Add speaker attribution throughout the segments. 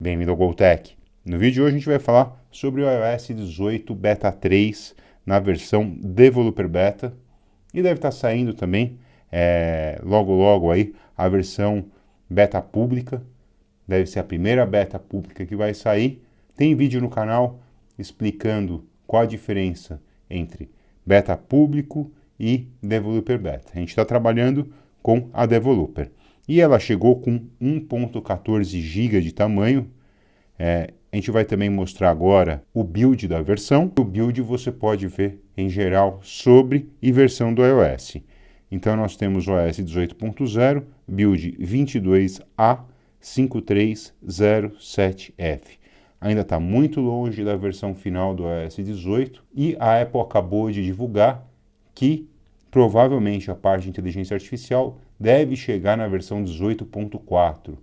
Speaker 1: Bem-vindo ao GoTech. No vídeo de hoje a gente vai falar sobre o iOS 18 Beta 3 na versão Developer Beta e deve estar saindo também logo aí a versão Beta Pública, deve ser a primeira Beta Pública que vai sair. Tem vídeo no canal explicando qual a diferença entre Beta Público e Developer Beta. A gente está trabalhando com a Developer. E ela chegou com 1.14 GB de tamanho. A gente vai também mostrar agora o build da versão. O build você pode ver em geral sobre e versão do iOS. Então nós temos o iOS 18.0, build 22A5307F. Ainda está muito longe da versão final do iOS 18 e a Apple acabou de divulgar que provavelmente a parte de inteligência artificial deve chegar na versão 18.4.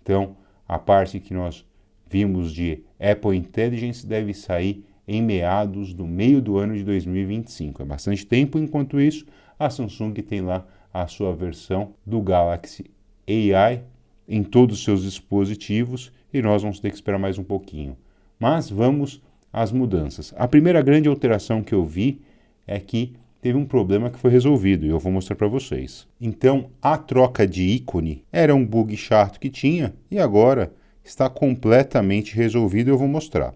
Speaker 1: Então, a parte que nós vimos de Apple Intelligence deve sair em meados do meio do ano de 2025. É bastante tempo. Enquanto isso, a Samsung tem lá a sua versão do Galaxy AI em todos os seus dispositivos e nós vamos ter que esperar mais um pouquinho. Mas vamos às mudanças. A primeira grande alteração que eu vi é que teve um problema que foi resolvido e eu vou mostrar para vocês. Então, a troca de ícone era um bug chato que tinha e agora está completamente resolvido. Eu vou mostrar.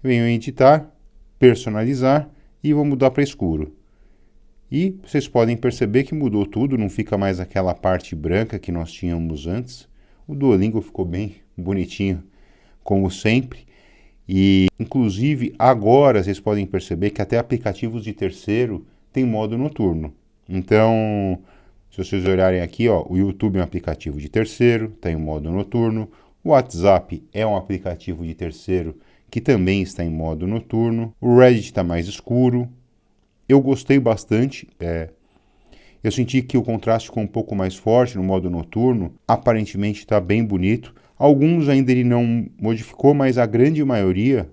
Speaker 1: Eu venho em editar, personalizar e vou mudar para escuro. E vocês podem perceber que mudou tudo, não fica mais aquela parte branca que nós tínhamos antes. O Duolingo ficou bem bonitinho, como sempre. E, inclusive, agora vocês podem perceber que até aplicativos de terceiro tem modo noturno. Então, se vocês olharem aqui, ó, o YouTube é um aplicativo de terceiro, tem o modo noturno. O WhatsApp é um aplicativo de terceiro que também está em modo noturno. O Reddit está mais escuro. Eu gostei bastante. Eu senti que o contraste ficou um pouco mais forte no modo noturno. Aparentemente está bem bonito. Alguns ainda ele não modificou, mas a grande maioria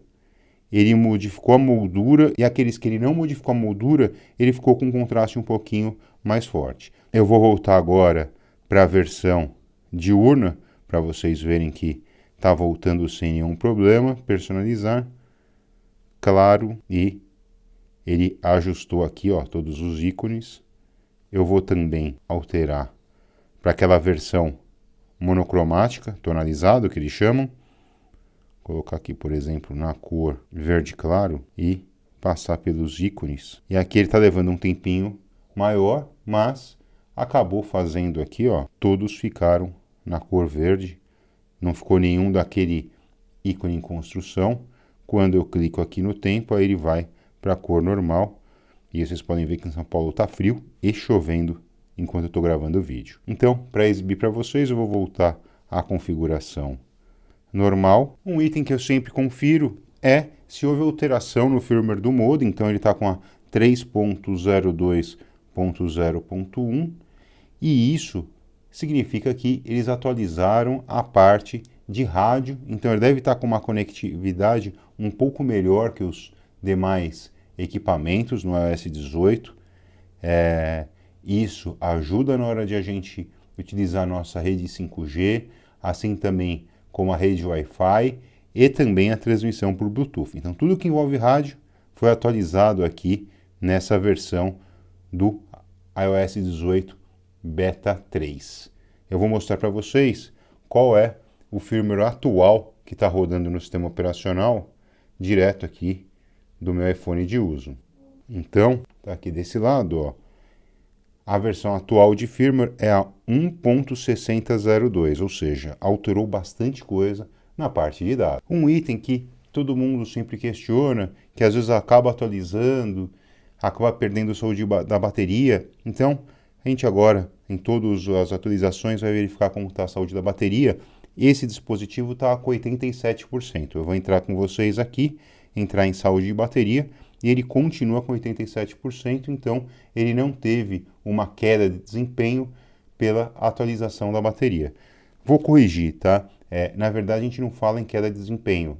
Speaker 1: ele modificou a moldura, e aqueles que ele não modificou a moldura, ele ficou com um contraste um pouquinho mais forte. Eu vou voltar agora para a versão diurna, para vocês verem que está voltando sem nenhum problema. Personalizar, claro, e ele ajustou aqui, ó, todos os ícones. Eu vou também alterar para aquela versão monocromática, tonalizado, que eles chamam. Colocar aqui, por exemplo, na cor verde claro e passar pelos ícones. E aqui ele está levando um tempinho maior, mas acabou fazendo aqui, ó, todos ficaram na cor verde. Não ficou nenhum daquele ícone em construção. Quando eu clico aqui no tempo, aí ele vai para a cor normal. E vocês podem ver que em São Paulo está frio e chovendo enquanto eu estou gravando o vídeo. Então, para exibir para vocês, eu vou voltar à configuração normal. Um item que eu sempre confiro é se houve alteração no firmware do modem. Então ele está com a 3.02.0.1 e isso significa que eles atualizaram a parte de rádio. Então ele deve estar com uma conectividade um pouco melhor que os demais equipamentos no iOS 18. Isso ajuda na hora de a gente utilizar a nossa rede 5G, assim também como a rede Wi-Fi e também a transmissão por Bluetooth. Então, tudo que envolve rádio foi atualizado aqui nessa versão do iOS 18 Beta 3. Eu vou mostrar para vocês qual é o firmware atual que está rodando no sistema operacional direto aqui do meu iPhone de uso. Então, tá aqui desse lado, ó. A versão atual de firmware é a 1.6002, ou seja, alterou bastante coisa na parte de dados. Um item que todo mundo sempre questiona, que às vezes acaba atualizando, acaba perdendo o saúde da bateria. Então, a gente agora, em todas as atualizações, vai verificar como está a saúde da bateria. Esse dispositivo está com 87%. Eu vou entrar com vocês aqui, entrar em saúde de bateria, e ele continua com 87%, então ele não teve uma queda de desempenho pela atualização da bateria. Vou corrigir, tá? Na verdade, a gente não fala em queda de desempenho.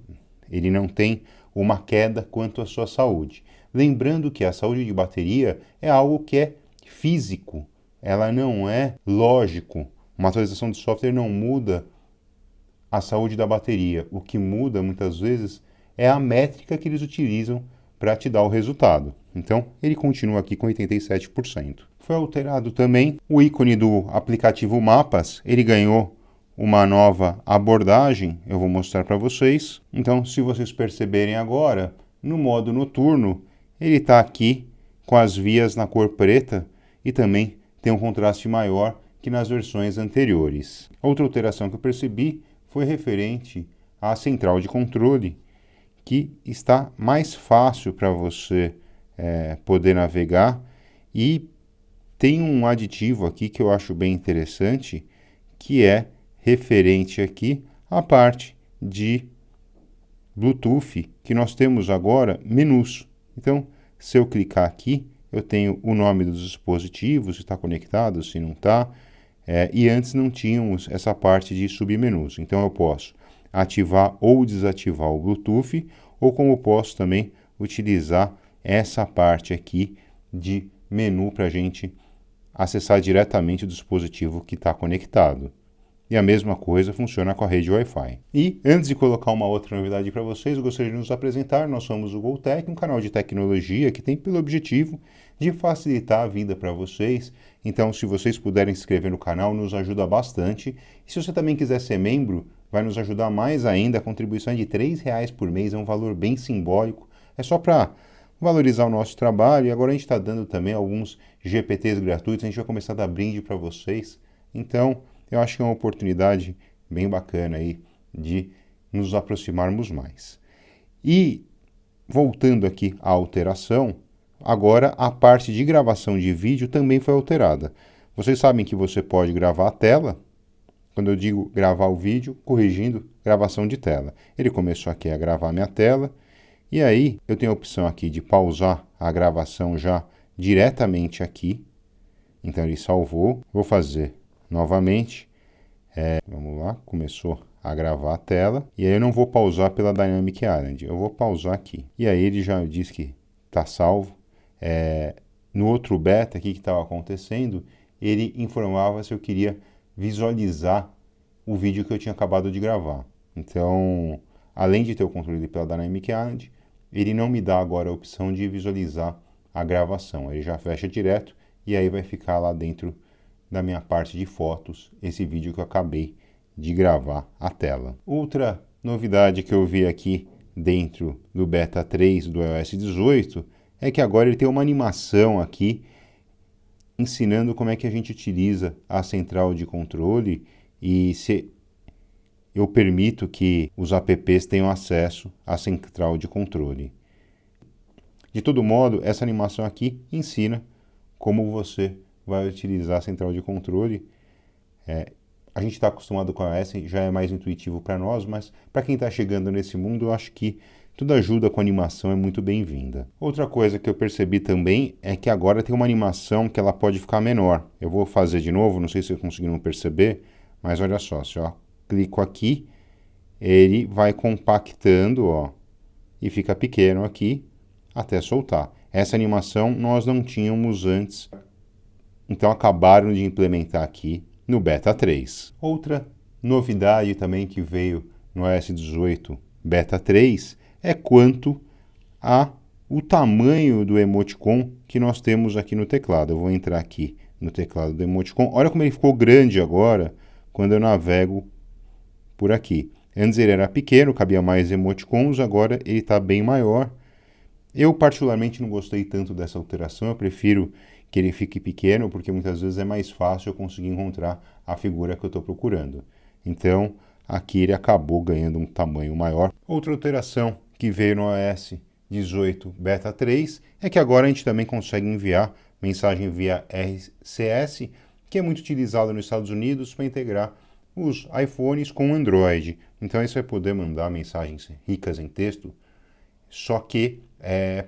Speaker 1: Ele não tem uma queda quanto à sua saúde. Lembrando que a saúde de bateria é algo que é físico, ela não é lógico. Uma atualização de software não muda a saúde da bateria. O que muda muitas vezes é a métrica que eles utilizam para te dar o resultado. Então, ele continua aqui com 87%. Foi alterado também o ícone do aplicativo Mapas, ele ganhou uma nova abordagem, eu vou mostrar para vocês. Então, se vocês perceberem agora, no modo noturno, ele está aqui com as vias na cor preta e também tem um contraste maior que nas versões anteriores. Outra alteração que eu percebi foi referente à central de controle, que está mais fácil para você poder navegar, e tem um aditivo aqui que eu acho bem interessante, que é referente aqui à parte de Bluetooth, que nós temos agora menus. Então, se eu clicar aqui, eu tenho o nome dos dispositivos, se está conectado, se não está, e antes não tínhamos essa parte de submenus. Então, eu posso ativar ou desativar o Bluetooth, ou como posso também utilizar essa parte aqui de menu para a gente acessar diretamente o dispositivo que está conectado. E a mesma coisa funciona com a rede Wi-Fi. E antes de colocar uma outra novidade para vocês, eu gostaria de nos apresentar. Nós somos o GoTech, um canal de tecnologia que tem pelo objetivo de facilitar a vida para vocês. Então, se vocês puderem se inscrever no canal, nos ajuda bastante. E se você também quiser ser membro, vai nos ajudar mais ainda. A contribuição é de R$3 por mês, é um valor bem simbólico. É só para valorizar o nosso trabalho. E agora a gente está dando também alguns GPTs gratuitos. A gente vai começar a dar brinde para vocês. Então, eu acho que é uma oportunidade bem bacana aí de nos aproximarmos mais. E, voltando aqui à alteração, agora a parte de gravação de vídeo também foi alterada. Vocês sabem que você pode gravar a tela. Quando eu digo gravar o vídeo, corrigindo, gravação de tela. Ele começou aqui a gravar minha tela, e aí eu tenho a opção aqui de pausar a gravação já diretamente aqui. Então ele salvou. Vou fazer novamente, vamos lá, começou a gravar a tela, e aí eu não vou pausar pela Dynamic Island, eu vou pausar aqui, e aí ele já diz que está salvo. No outro beta aqui que estava acontecendo, ele informava se eu queria visualizar o vídeo que eu tinha acabado de gravar. Então, além de ter o controle pela Dynamic Island, ele não me dá agora a opção de visualizar a gravação, ele já fecha direto, e aí vai ficar lá dentro da minha parte de fotos, esse vídeo que eu acabei de gravar a tela. Outra novidade que eu vi aqui dentro do Beta 3 do iOS 18 é que agora ele tem uma animação aqui ensinando como é que a gente utiliza a central de controle e se eu permito que os apps tenham acesso à central de controle. De todo modo, essa animação aqui ensina como você vai utilizar a central de controle. A gente está acostumado com a iOS, já é mais intuitivo para nós, mas para quem está chegando nesse mundo, eu acho que toda ajuda com animação é muito bem-vinda. Outra coisa que eu percebi também é que agora tem uma animação que ela pode ficar menor. Eu vou fazer de novo, não sei se vocês conseguiram perceber, mas olha só, se eu clico aqui, ele vai compactando, ó, e fica pequeno aqui até soltar. Essa animação nós não tínhamos antes. Então acabaram de implementar aqui no Beta 3. Outra novidade também que veio no iOS 18 Beta 3 é quanto o tamanho do emoticon que nós temos aqui no teclado. Eu vou entrar aqui no teclado do emoticon. Olha como ele ficou grande agora quando eu navego por aqui. Antes ele era pequeno, cabia mais emoticons, agora ele está bem maior. Eu particularmente não gostei tanto dessa alteração, eu prefiro que ele fique pequeno, porque muitas vezes é mais fácil eu conseguir encontrar a figura que eu estou procurando. Então, aqui ele acabou ganhando um tamanho maior. Outra alteração que veio no iOS 18 Beta 3 é que agora a gente também consegue enviar mensagem via RCS, que é muito utilizado nos Estados Unidos para integrar os iPhones com o Android. Então, aí você vai poder mandar mensagens ricas em texto, só que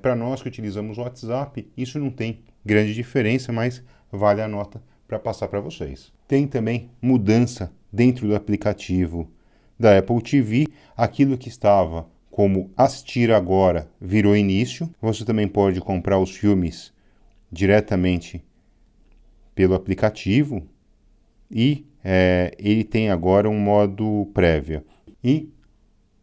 Speaker 1: para nós que utilizamos o WhatsApp, isso não tem grande diferença, mas vale a nota para passar para vocês. Tem também mudança dentro do aplicativo da Apple TV. Aquilo que estava como assistir agora virou início. Você também pode comprar os filmes diretamente pelo aplicativo e ele tem agora um modo prévia. E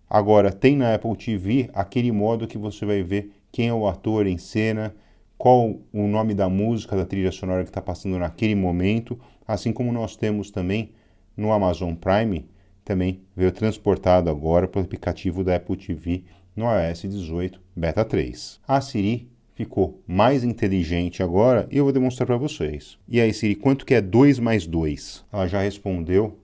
Speaker 1: agora tem na Apple TV aquele modo que você vai ver quem é o ator em cena, qual o nome da música, da trilha sonora que está passando naquele momento, assim como nós temos também no Amazon Prime, também veio transportado agora para o aplicativo da Apple TV no iOS 18 Beta 3. A Siri ficou mais inteligente agora e eu vou demonstrar para vocês. E aí, Siri, quanto que é 2 mais 2? Ela já respondeu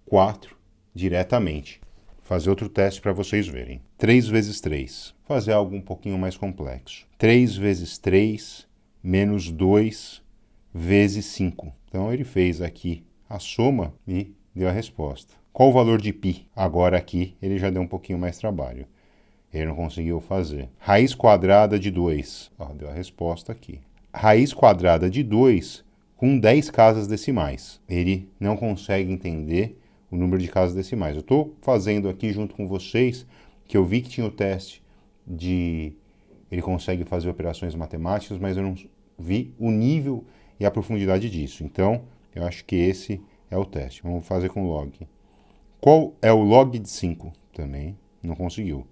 Speaker 1: 4 diretamente. Vou fazer outro teste para vocês verem. 3 vezes 3. Vou fazer algo um pouquinho mais complexo. 3 vezes 3 menos 2 vezes 5. Então ele fez aqui a soma e deu a resposta. Qual o valor de π? Agora aqui ele já deu um pouquinho mais trabalho. Ele não conseguiu fazer. Raiz quadrada de 2. Deu a resposta aqui. Raiz quadrada de 2 com 10 casas decimais. Ele não consegue entender o número de casas decimais. Eu estou fazendo aqui junto com vocês, que eu vi que tinha o teste de... Ele consegue fazer operações matemáticas, mas eu não vi o nível e a profundidade disso. Então, eu acho que esse é o teste. Vamos fazer com log. Qual é o log de 5? Também não conseguiu.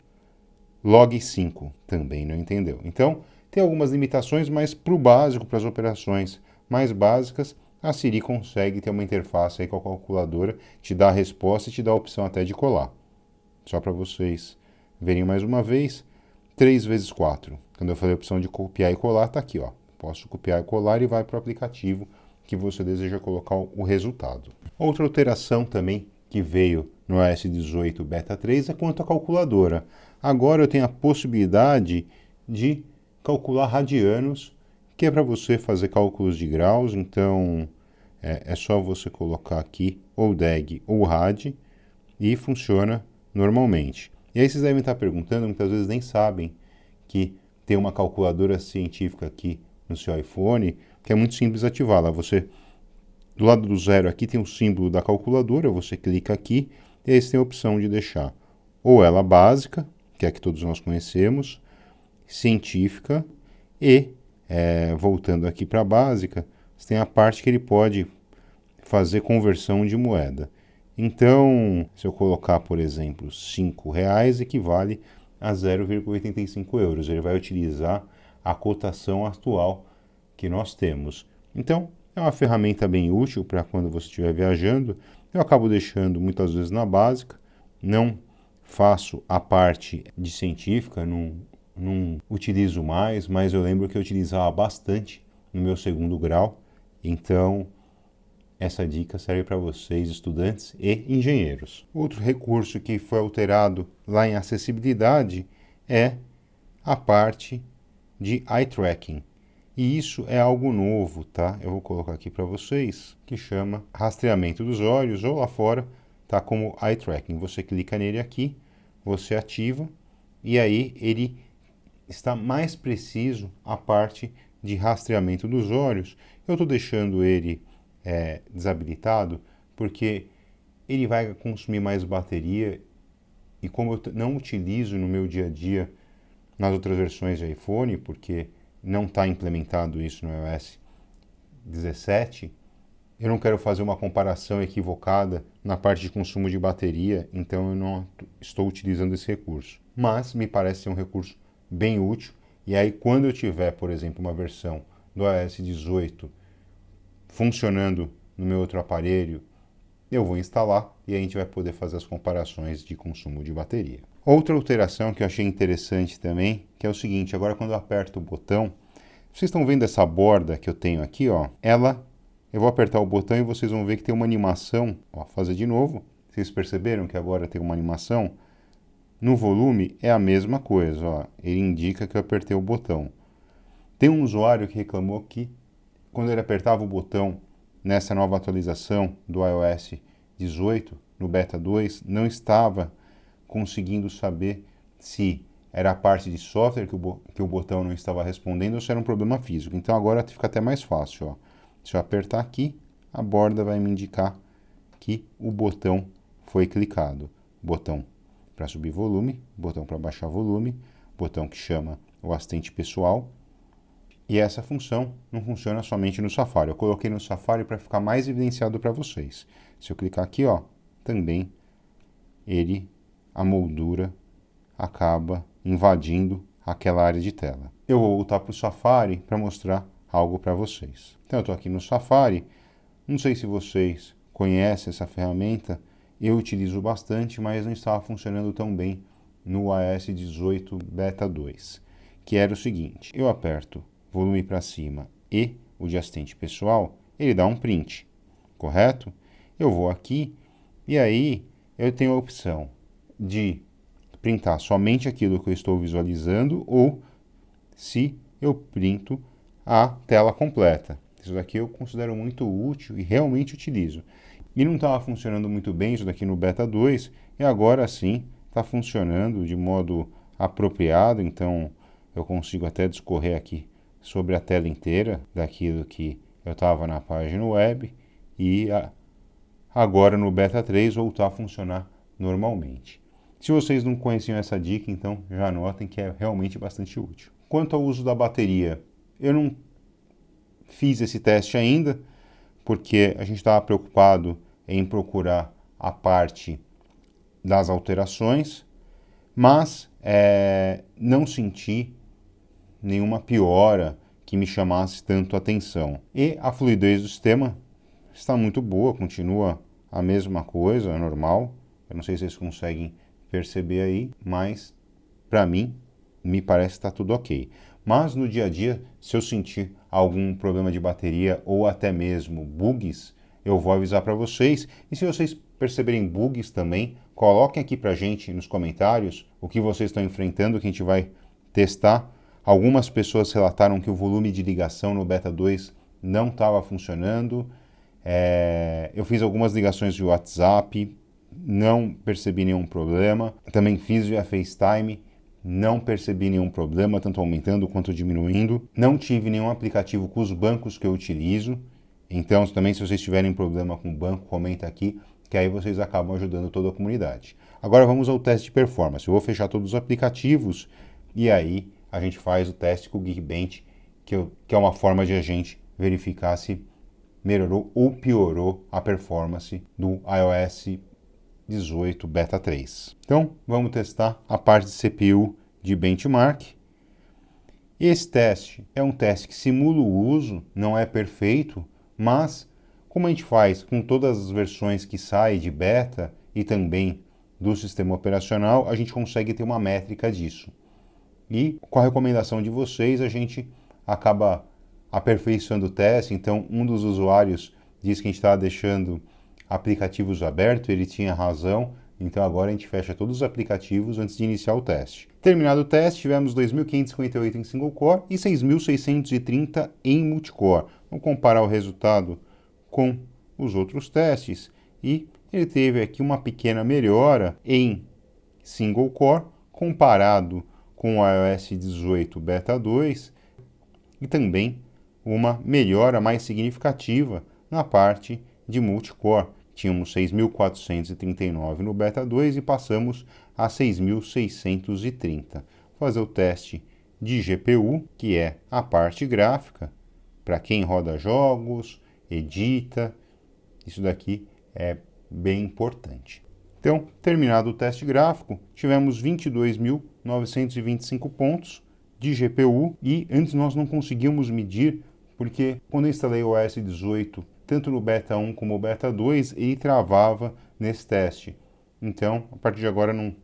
Speaker 1: Log 5 também não entendeu. Então, tem algumas limitações, mas para o básico, para as operações mais básicas, a Siri consegue ter uma interface aí com a calculadora, te dá a resposta e te dá a opção até de colar. Só para vocês verem mais uma vez, 3 vezes 4. Quando eu falei a opção de copiar e colar, está aqui, ó. Posso copiar e colar e vai para o aplicativo que você deseja colocar o resultado. Outra alteração também que veio no iOS 18 Beta 3 é quanto à calculadora. Agora eu tenho a possibilidade de calcular radianos, que é para você fazer cálculos de graus. Então é só você colocar aqui ou DEG ou RAD e funciona normalmente. E aí vocês devem estar perguntando, muitas vezes nem sabem que tem uma calculadora científica aqui no seu iPhone, que é muito simples ativá-la. Você, do lado do zero aqui tem o símbolo da calculadora, você clica aqui e aí você tem a opção de deixar ou ela básica, que é a que todos nós conhecemos, científica e, voltando aqui para a básica, você tem a parte que ele pode fazer conversão de moeda. Então, se eu colocar, por exemplo, R$5 equivale a 0,85 euros. Ele vai utilizar a cotação atual que nós temos. Então, é uma ferramenta bem útil para quando você estiver viajando. Eu acabo deixando muitas vezes na básica, não faço a parte de científica, não utilizo mais, mas eu lembro que eu utilizava bastante no meu segundo grau. Então, essa dica serve para vocês, estudantes e engenheiros. Outro recurso que foi alterado lá em acessibilidade é a parte de eye tracking. E isso é algo novo, tá? Eu vou colocar aqui para vocês, que chama rastreamento dos olhos, ou lá fora tá como eye tracking. Você clica nele aqui, você ativa, e aí ele está mais preciso a parte de rastreamento dos olhos. Eu estou deixando ele desabilitado, porque ele vai consumir mais bateria, e como eu não utilizo no meu dia a dia nas outras versões de iPhone, porque não está implementado isso no iOS 17, eu não quero fazer uma comparação equivocada na parte de consumo de bateria, então eu não estou utilizando esse recurso. Mas me parece ser um recurso bem útil, e aí quando eu tiver, por exemplo, uma versão do iOS 18 funcionando no meu outro aparelho, eu vou instalar e a gente vai poder fazer as comparações de consumo de bateria. Outra alteração que eu achei interessante também, que é o seguinte, agora quando eu aperto o botão, vocês estão vendo essa borda que eu tenho aqui, ó, eu vou apertar o botão e vocês vão ver que tem uma animação, ó, fazer de novo, vocês perceberam que agora tem uma animação? No volume é a mesma coisa, ó, ele indica que eu apertei o botão. Tem um usuário que reclamou que quando ele apertava o botão nessa nova atualização do iOS 18, no Beta 2, não estava conseguindo saber se era a parte de software que o botão não estava respondendo ou se era um problema físico. Então agora fica até mais fácil, ó. Se eu apertar aqui, a borda vai me indicar que o botão foi clicado. Botão para subir volume, botão para baixar volume, botão que chama o assistente pessoal. E essa função não funciona somente no Safari. Eu coloquei no Safari para ficar mais evidenciado para vocês. Se eu clicar aqui, ó, também a moldura acaba invadindo aquela área de tela. Eu vou voltar para o Safari para mostrar algo para vocês. Então eu estou aqui no Safari, não sei se vocês conhecem essa ferramenta, eu utilizo bastante, mas não estava funcionando tão bem no iOS 18 Beta 2, que era o seguinte: eu aperto volume para cima e o de assistente pessoal, ele dá um print, correto? Eu vou aqui e aí eu tenho a opção de printar somente aquilo que eu estou visualizando ou se eu printo a tela completa. Isso daqui eu considero muito útil e realmente utilizo. E não estava funcionando muito bem isso daqui no Beta 2 e agora sim está funcionando de modo apropriado, então eu consigo até discorrer aqui sobre a tela inteira daquilo que eu estava na página web e agora no Beta 3 voltar a funcionar normalmente. Se vocês não conheciam essa dica, então já notem que é realmente bastante útil. Quanto ao uso da bateria, eu não fiz esse teste ainda, porque a gente estava preocupado em procurar a parte das alterações, mas não senti nenhuma piora que me chamasse tanto atenção. E a fluidez do sistema está muito boa, continua a mesma coisa, normal. Eu não sei se vocês conseguem perceber aí, mas para mim me parece que está tudo ok. Mas no dia a dia, se eu sentir algum problema de bateria ou até mesmo bugs, eu vou avisar para vocês. E se vocês perceberem bugs também, coloquem aqui para a gente nos comentários o que vocês estão enfrentando, que a gente vai testar. Algumas pessoas relataram que o volume de ligação no Beta 2 não estava funcionando. Eu fiz algumas ligações de WhatsApp, não percebi nenhum problema. Também fiz via FaceTime, não percebi nenhum problema, tanto aumentando quanto diminuindo. Não tive nenhum aplicativo com os bancos que eu utilizo. Então, também se vocês tiverem problema com o banco, comenta aqui, que aí vocês acabam ajudando toda a comunidade. Agora vamos ao teste de performance. Eu vou fechar todos os aplicativos e aí a gente faz o teste com o Geekbench, que é uma forma de a gente verificar se melhorou ou piorou a performance do iOS 18 Beta 3. Então, vamos testar a parte de CPU de benchmark. Esse teste é um teste que simula o uso, não é perfeito, mas como a gente faz com todas as versões que saem de beta e também do sistema operacional, a gente consegue ter uma métrica disso. E com a recomendação de vocês, a gente acaba aperfeiçoando o teste. Então, um dos usuários disse que a gente estava deixando aplicativos abertos, ele tinha razão, então agora a gente fecha todos os aplicativos antes de iniciar o teste. Terminado o teste, tivemos 2.558 em single core e 6.630 em multicore. Vamos comparar o resultado com os outros testes e ele teve aqui uma pequena melhora em single core comparado com o iOS 18 Beta 2 e também uma melhora mais significativa na parte de multicore. Tínhamos 6.439 no Beta 2 e passamos a 6.630. Vou fazer o teste de GPU, que é a parte gráfica, para quem roda jogos, edita, isso daqui é bem importante. Então, terminado o teste gráfico, tivemos 22.925 pontos de GPU e antes nós não conseguíamos medir, porque quando eu instalei o iOS 18, tanto no Beta 1 como no Beta 2, ele travava nesse teste. Então, a partir de agora não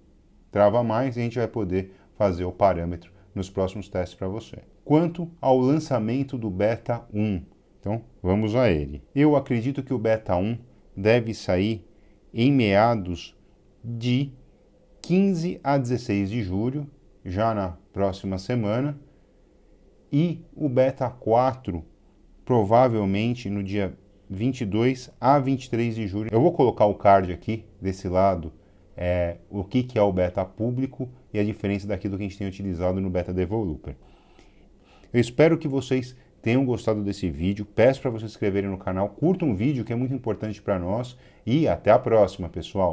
Speaker 1: trava mais e a gente vai poder fazer o parâmetro nos próximos testes para você. Quanto ao lançamento do Beta 1, então vamos a ele. Eu acredito que o Beta 1 deve sair em meados de 15 a 16 de julho, já na próxima semana, e o Beta 4 provavelmente no dia 22 a 23 de julho. Eu vou colocar o card aqui desse lado, o que é o beta público e a diferença daquilo que a gente tem utilizado no Beta Developer. Eu espero que vocês tenham gostado desse vídeo. Peço para vocês se inscreverem no canal, curtam o vídeo que é muito importante para nós e até a próxima, pessoal.